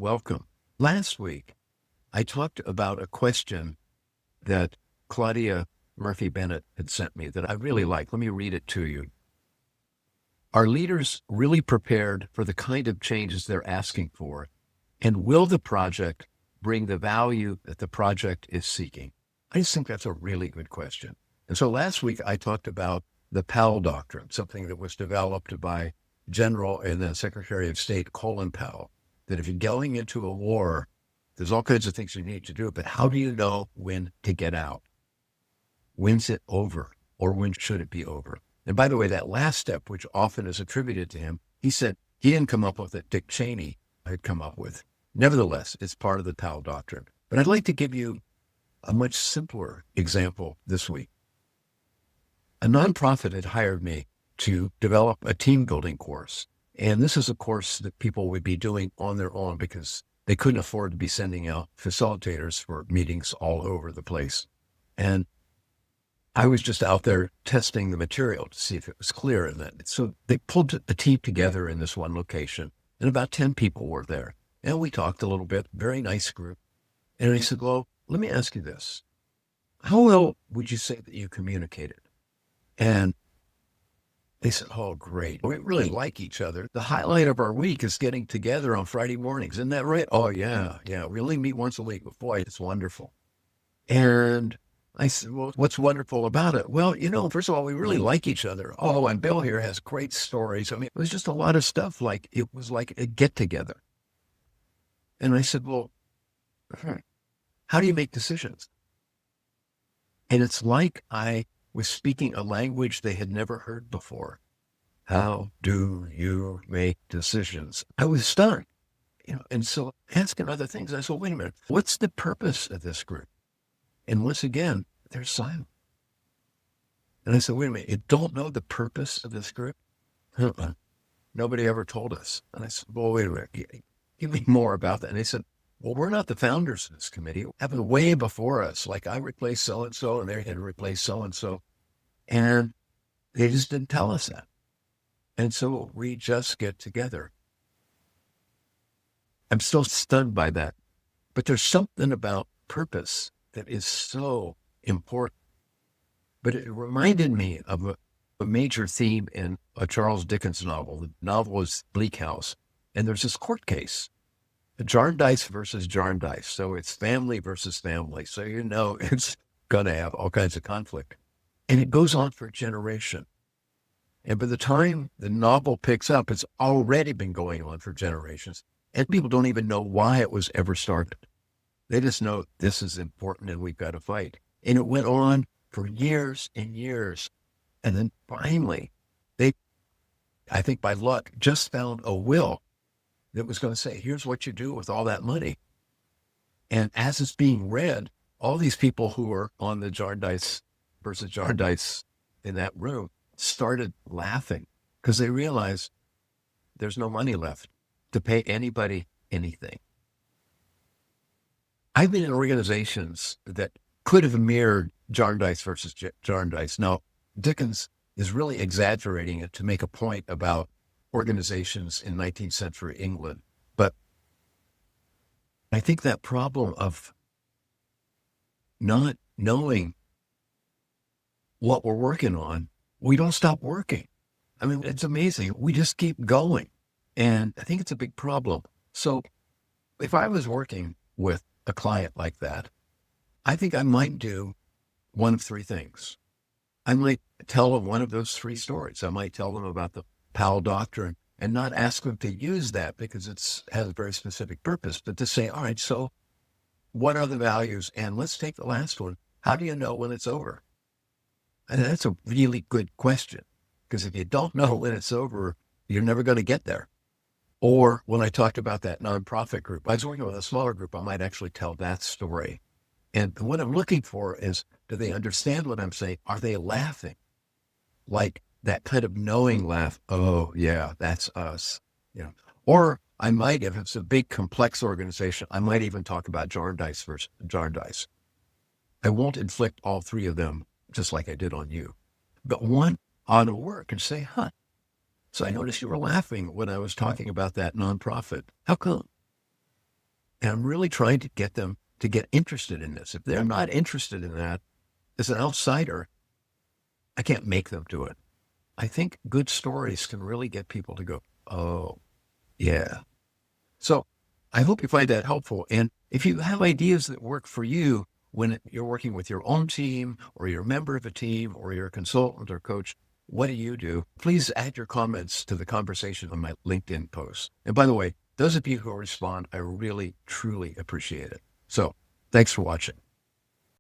welcome. Last week, I talked about a question that Claudia Murphy Bennett had sent me that I really like. Let me read it to you. Are leaders really prepared for the kind of changes they're asking for? And will the project bring the value that the project is seeking? I just think that's a really good question. And so last week, I talked about the Powell Doctrine, something that was developed by General and then Secretary of State Colin Powell, that if you're going into a war, there's all kinds of things you need to do, but how do you know when to get out? When's it over, or when should it be over? And by the way, that last step, which often is attributed to him, he said he didn't come up with it. Dick Cheney had come up with. Nevertheless, it's part of the Powell Doctrine. But I'd like to give you a much simpler example this week. A nonprofit had hired me to develop a team building course. And this is a course that people would be doing on their own because they couldn't afford to be sending out facilitators for meetings all over the place. And I was just out there testing the material to see if it was clear. And then, so they pulled a team together in this one location, and about 10 people were there. And we talked a little bit, very nice group. And I said, well, let me ask you this. How well would you say that you communicated? And they said, oh, great. We really like each other. The highlight of our week is getting together on Friday mornings. Isn't that right? Oh, yeah. We only meet once a week, but boy, it's wonderful. And I said, well, what's wonderful about it? Well, first of all, we really like each other. Oh, and Bill here has great stories. I mean, it was just a lot of stuff. Like, it was like a get together. And I said, well, how do you make decisions? And it's like I was speaking a language they had never heard before. How do you make decisions? I was stunned, and so asking other things, I said, wait a minute, what's the purpose of this group? And once again, they're silent. And I said, wait a minute, you don't know the purpose of this group? Nobody ever told us. And I said, well, wait a minute, give me more about that. And they said, well, we're not the founders of this committee. It happened way before us. Like I replaced so-and-so and they had to replace so-and-so. And they just didn't tell us that. And so we just get together. I'm still stunned by that. But there's something about purpose that is so important. But it reminded me of a major theme in a Charles Dickens novel. The novel is Bleak House. And there's this court case. Jarndyce versus Jarndyce. So it's family versus family. So it's going to have all kinds of conflict. And it goes on for a generation. And by the time the novel picks up, it's already been going on for generations. And people don't even know why it was ever started. They just know this is important and we've got to fight. And it went on for years and years. And then finally, they, I think by luck, just found a will that was going to say, here's what you do with all that money. And as it's being read, all these people who were on the Jarndyce versus Jarndyce in that room started laughing because they realized there's no money left to pay anybody anything. I've been in organizations that could have mirrored Jarndyce versus Jarndyce. Now, Dickens is really exaggerating it to make a point about organizations in 19th century England. But I think that problem of not knowing what we're working on, we don't stop working. I mean, it's amazing. We just keep going. And I think it's a big problem. So if I was working with a client like that, I think I might do one of three things. I might tell them one of those three stories. I might tell them about the Powell Doctrine and not ask them to use that because it has a very specific purpose, but to say, all right, so what are the values? And let's take the last one. How do you know when it's over? And that's a really good question because if you don't know when it's over, you're never going to get there. Or when I talked about that nonprofit group, I was working with a smaller group, I might actually tell that story. And what I'm looking for is, do they understand what I'm saying? Are they laughing? Like that kind of knowing laugh. Oh yeah, that's us. Or I might, if it's a big complex organization, I might even talk about Jarndyce versus Jarndyce. I won't inflict all three of them just like I did on you, but one ought to work and say, so I noticed you were laughing when I was talking about that nonprofit. How come? And I'm really trying to get them to get interested in this. If they're not interested in that, as an outsider, I can't make them do it. I think good stories can really get people to go, oh, yeah. So I hope you find that helpful. And if you have ideas that work for you when you're working with your own team or you're a member of a team or you're a consultant or coach, what do you do? Please add your comments to the conversation on my LinkedIn post. And by the way, those of you who respond, I really, truly appreciate it. So thanks for watching.